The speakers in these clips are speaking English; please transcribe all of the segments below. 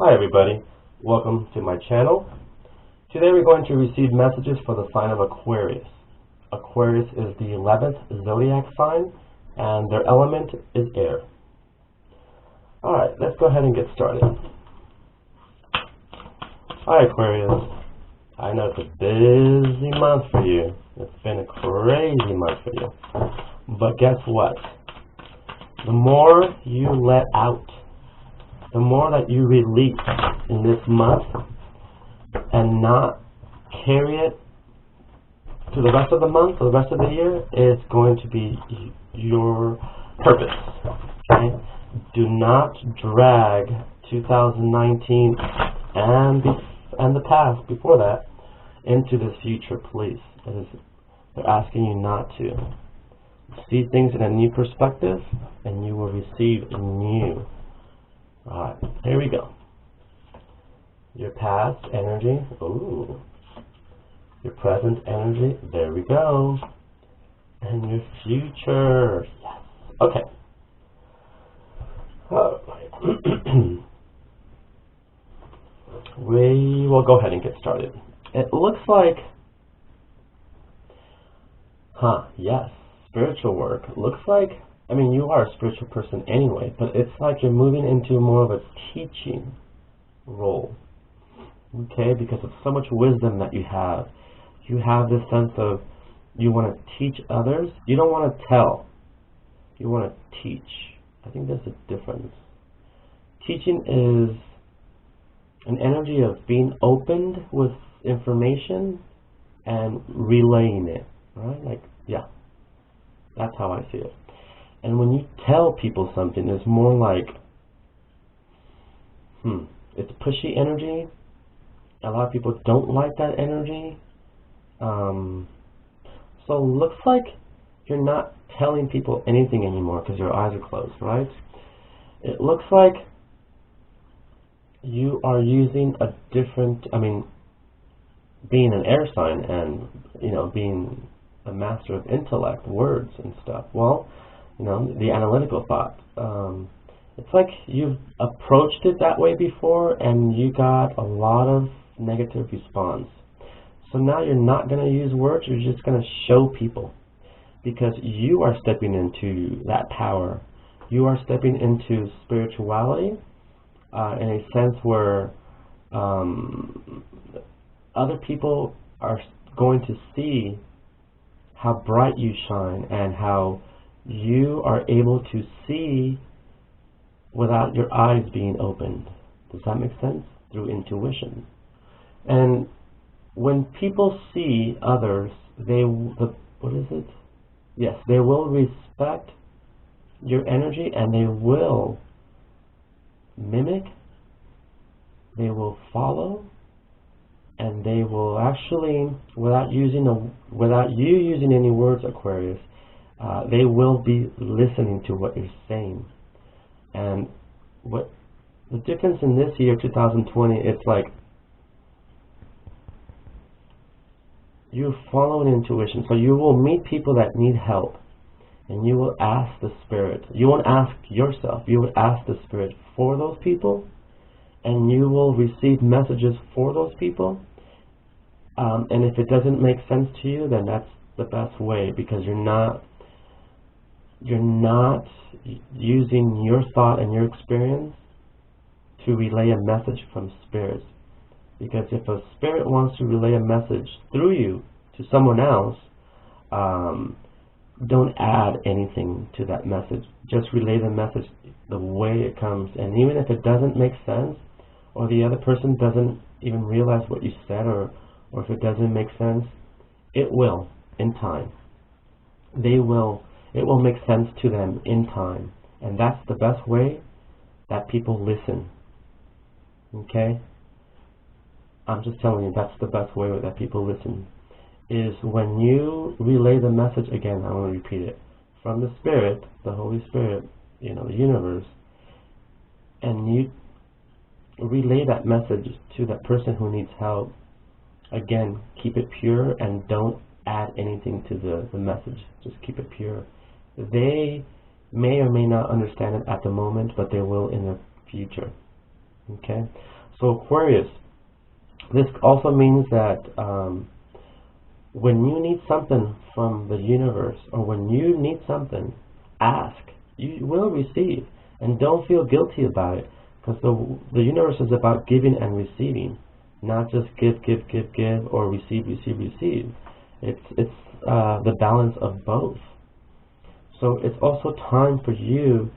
Hi everybody, welcome to my channel. Today we're going to receive messages for the sign of Aquarius. Aquarius is the 11th zodiac sign and their element is air. Alright, let's go ahead and get started. Hi Aquarius, I know it's a busy month for you. It's been a crazy month for you. But guess what? The more you let out, the more that you release in this month and not carry it to the rest of the month or the rest of the year is going to be your purpose. Okay? Do not drag 2019 and the past before that into the future, please. They're asking you not to. See things in a new perspective and you will receive new. Alright, here we go. Your past energy, ooh. Your present energy, there we go. And your future, yes. Okay. We will go ahead and get started. It looks like, yes, spiritual work. Looks like, I mean, you are a spiritual person anyway, but it's like you're moving into more of a teaching role, okay, because of so much wisdom that you have. You have this sense of you want to teach others. You don't want to tell. You want to teach. I think there's a difference. Teaching is an energy of being opened with information and relaying it, right? Like, yeah, that's how I see it. And when you tell people something, it's more like, it's pushy energy. A lot of people don't like that energy. So it looks like you're not telling people anything anymore because your eyes are closed, right? It looks like you are using a different, being an air sign and, being a master of intellect, words and stuff. Well, the analytical thought. It's like you've approached it that way before and you got a lot of negative response. So now you're not going to use words, you're just going to show people. Because you are stepping into that power. You are stepping into spirituality in a sense where other people are going to see how bright you shine and how you are able to see without your eyes being opened. Does that make sense? Through intuition. And when people see others, they will respect your energy and they will mimic, they will follow, and they will actually, without you using any words, Aquarius, they will be listening to what you're saying. And what the difference in this year, 2020, it's like you're following intuition. So you will meet people that need help and you will ask the Spirit. You won't ask yourself. You will ask the Spirit for those people and you will receive messages for those people. And if it doesn't make sense to you, then that's the best way, because you're not using your thought and your experience to relay a message from spirits. Because if a spirit wants to relay a message through you to someone else, don't add anything to that message. Just relay the message the way it comes. And even if it doesn't make sense, or the other person doesn't even realize what you said, or if it doesn't make sense, it will in time. It will make sense to them in time. And that's the best way that people listen. Okay? I'm just telling you, that's the best way that people listen. Is when you relay the message, again, I want to repeat it, from the Spirit, the Holy Spirit, the universe, and you relay that message to that person who needs help. Again, keep it pure and don't add anything to the message. Just keep it pure. They may or may not understand it at the moment, but they will in the future. Okay? So Aquarius, this also means that when you need something from the universe, or when you need something, ask. You will receive. And don't feel guilty about it, because the universe is about giving and receiving, not just give, or receive. It's the balance of both. So it's also time for you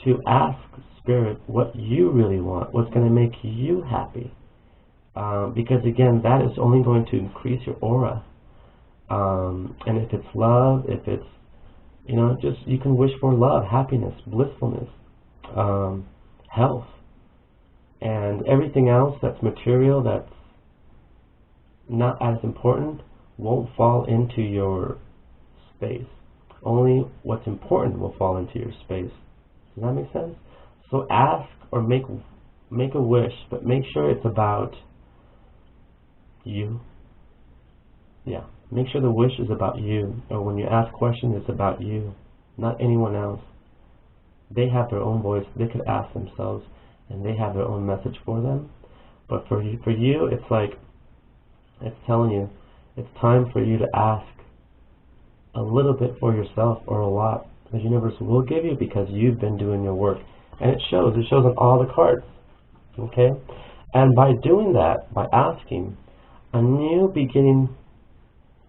to ask Spirit what you really want, what's going to make you happy. Because again, that is only going to increase your aura. And if it's love, if it's, just you can wish for love, happiness, blissfulness, health, and everything else that's material, that's not as important, won't fall into your space. Only what's important will fall into your space. Does that make sense? So ask or make a wish, but make sure it's about you. Yeah, make sure the wish is about you. Or when you ask questions, it's about you, not anyone else. They have their own voice. They could ask themselves, and they have their own message for them. But for you, it's like, it's telling you, it's time for you to ask a little bit for yourself, or a lot. The universe will give you, because you've been doing your work. And it shows. It shows on all the cards. Okay? And by doing that, by asking, a new beginning,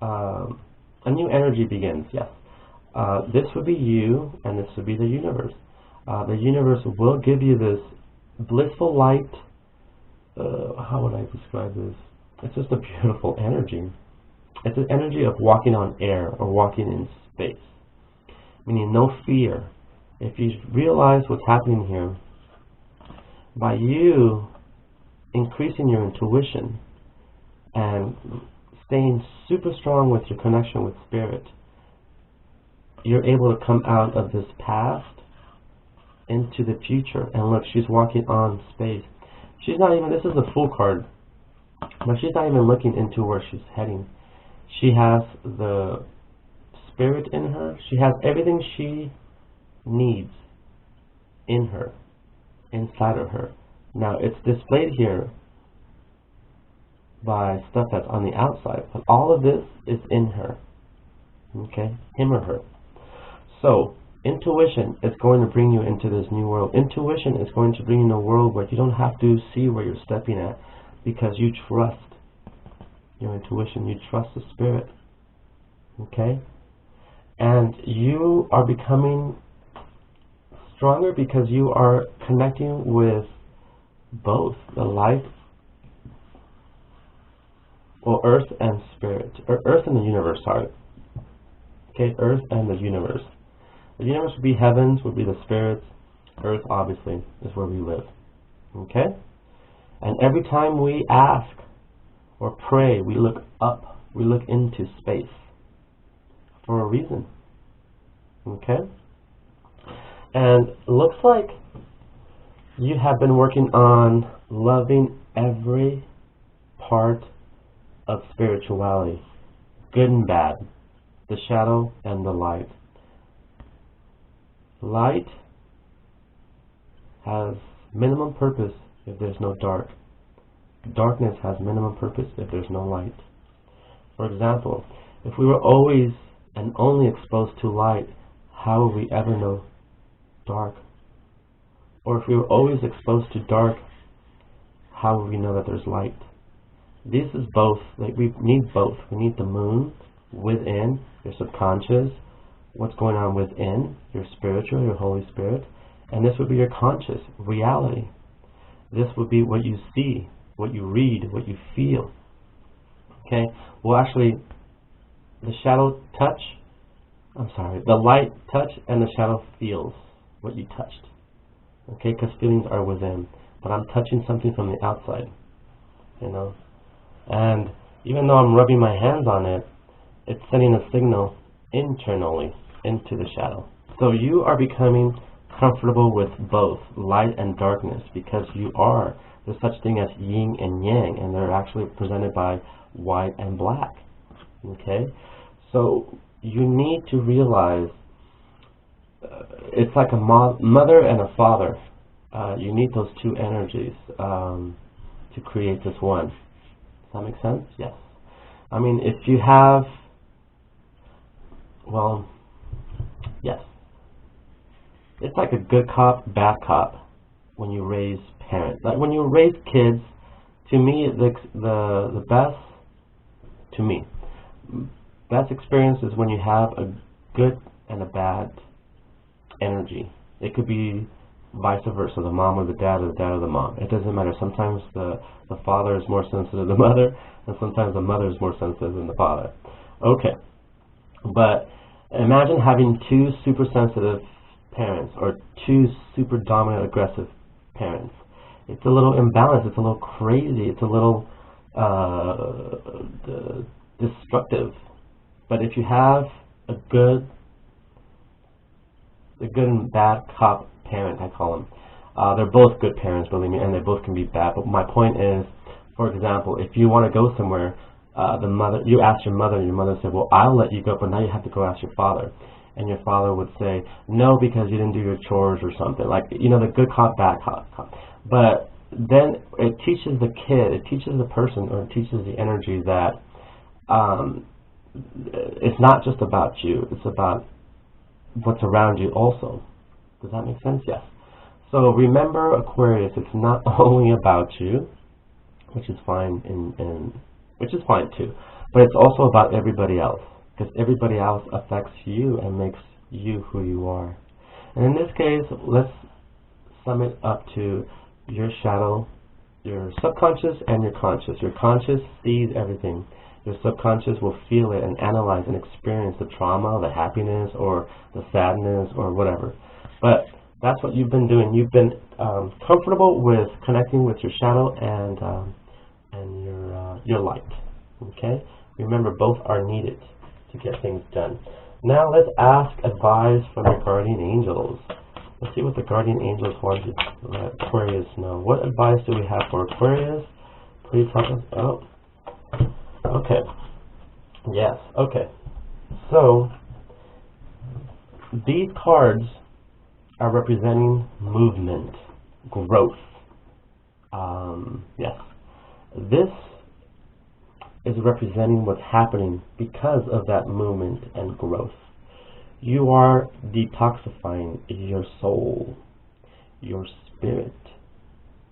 a new energy begins, yes. This would be you, and this would be the universe. The universe will give you this blissful light. How would I describe this? It's just a beautiful energy. It's an energy of walking on air, or walking in space. Meaning no fear. If you realize what's happening here, by you increasing your intuition and staying super strong with your connection with Spirit, you're able to come out of this past into the future. And look, she's walking on space. She's not even, this is a full card, but she's not even looking into where she's heading. She has the Spirit in her. She has everything she needs in her, inside of her. Now, it's displayed here by stuff that's on the outside, but all of this is in her. Okay? Him or her. So, intuition is going to bring you into this new world. Intuition is going to bring you in a world where you don't have to see where you're stepping at, because you trust your intuition, you trust the Spirit. Okay? And you are becoming stronger, because you are connecting with both the light, or earth and spirit, or earth and the universe, sorry. Okay, earth and the universe. The universe would be heavens, would be the spirits. Earth, obviously, is where we live. Okay? And every time we ask or pray, we look up, we look into space for a reason. Okay? And it looks like you have been working on loving every part of spirituality, good and bad, the shadow and the light. Light has minimum purpose if there's no dark. Darkness has minimum purpose if there's no light. For example, if we were always and only exposed to light, how would we ever know dark? Or if we were always exposed to dark, how would we know that there's light? This is both. Like, we need both. We need the moon within, your subconscious, what's going on within, your spiritual, your Holy Spirit, and this would be your conscious reality. This would be what you see, what you read, what you feel. Okay? Well, actually, the shadow touch, the light touch, and the shadow feels what you touched. Okay? Because feelings are within. But I'm touching something from the outside. You know? And even though I'm rubbing my hands on it, it's sending a signal internally into the shadow. So you are becoming comfortable with both light and darkness, because you are. There's such thing as yin and yang, and they're actually presented by white and black. Okay? So you need to realize it's like a mother and a father. you need those two energies to create this one. Does that make sense? Yes. I mean, if you have, well, yes. It's like a good cop, bad cop when you raise parents. Like when you raise kids, to me, the best, to me, best experience is when you have a good and a bad energy. It could be vice versa, the mom or the dad or the mom. It doesn't matter. Sometimes the father is more sensitive than the mother, and sometimes the mother is more sensitive than the father. Okay, but imagine having two super sensitive parents or two super dominant aggressive parents. It's a little imbalanced, it's a little crazy, it's a little destructive. But if you have a good and bad cop parent, I call them, they're both good parents, believe me, and they both can be bad. But my point is, for example, if you want to go somewhere, you ask your mother, and your mother said, well, I'll let you go, but now you have to go ask your father. And your father would say, no, because you didn't do your chores or something. Like, you know, the good cop, bad cop. But then it teaches the kid, it teaches the person, or it teaches the energy that it's not just about you, it's about what's around you also. Does that make sense? Yes. So remember, Aquarius, it's not only about you, which is fine, which is fine too, but it's also about everybody else, because everybody else affects you and makes you who you are. And in this case, let's sum it up to your shadow, your subconscious and your conscious. Your conscious sees everything. Your subconscious will feel it and analyze and experience the trauma, the happiness, or the sadness, or whatever. But that's what you've been doing. You've been comfortable with connecting with your shadow and your light. Okay? Remember, both are needed to get things done. Now let's ask advice from your guardian angels. Let's see what the guardian angels want to let Aquarius know. What advice do we have for Aquarius? Please help us. Oh. Okay. Yes. Okay. So these cards are representing movement, growth. Yes. This is representing what's happening because of that movement and growth. You are detoxifying your soul, your spirit.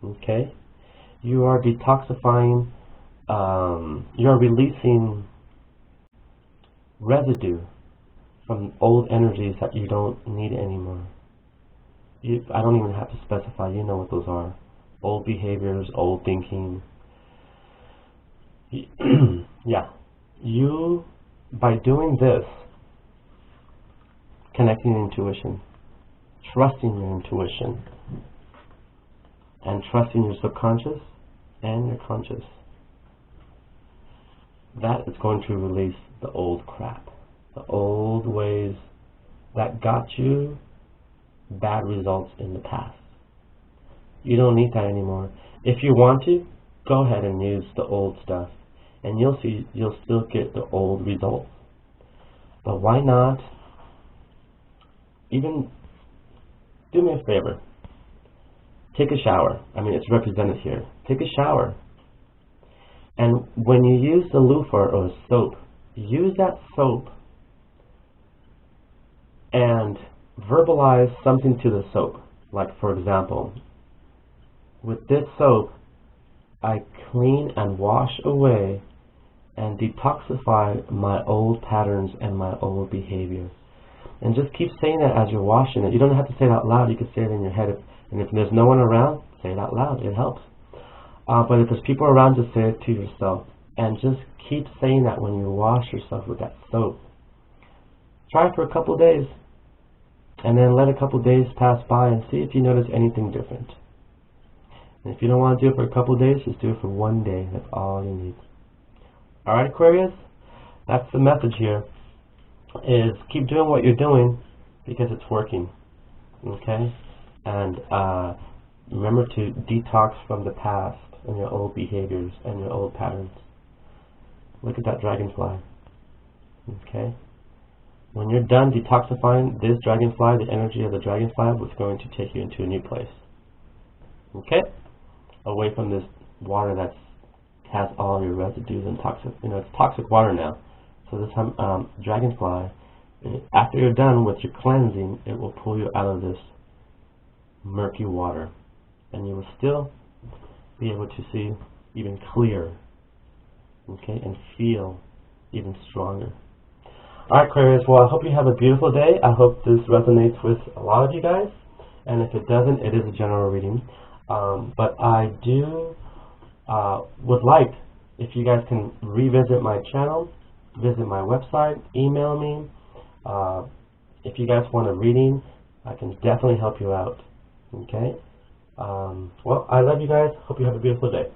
Okay? You are detoxifying, you're releasing residue from old energies that you don't need anymore. I don't even have to specify, you know what those are. Old behaviors, old thinking. Yeah. You, by doing this, connecting intuition, trusting your intuition, and trusting your subconscious and your conscious, that is going to release the old crap, the old ways that got you bad results in the past. You don't need that anymore. If you want to, go ahead and use the old stuff, and you'll see you'll still get the old results. But why not even do me a favor? Take a shower. I mean, it's represented here. Take a shower. And when you use the loofah or soap, use that soap and verbalize something to the soap. Like, for example, with this soap, I clean and wash away and detoxify my old patterns and my old behaviors. And just keep saying that as you're washing it. You don't have to say it out loud. You can say it in your head. And if there's no one around, say it out loud. It helps. But if there's people around, just say it to yourself. And just keep saying that when you wash yourself with that soap. Try it for a couple of days. And then let a couple of days pass by and see if you notice anything different. And if you don't want to do it for a couple of days, just do it for one day. That's all you need. Alright, Aquarius? That's the message here. Is keep doing what you're doing because it's working. Okay? And remember to detox from the past and your old behaviors and your old patterns. Look at that dragonfly. Okay? When you're done detoxifying this dragonfly, the energy of the dragonfly was going to take you into a new place. Okay? Away from this water that has all your residues and toxic, it's toxic water now. So this dragonfly, after you're done with your cleansing, it will pull you out of this murky water, and you will still be able to see even clearer, okay, and feel even stronger. Alright, Aquarius, well, I hope you have a beautiful day. I hope this resonates with a lot of you guys, and if it doesn't, it is a general reading. But I do would like if you guys can revisit my channel, visit my website, email me. If you guys want a reading, I can definitely help you out. Okay? Well, I love you guys. Hope you have a beautiful day.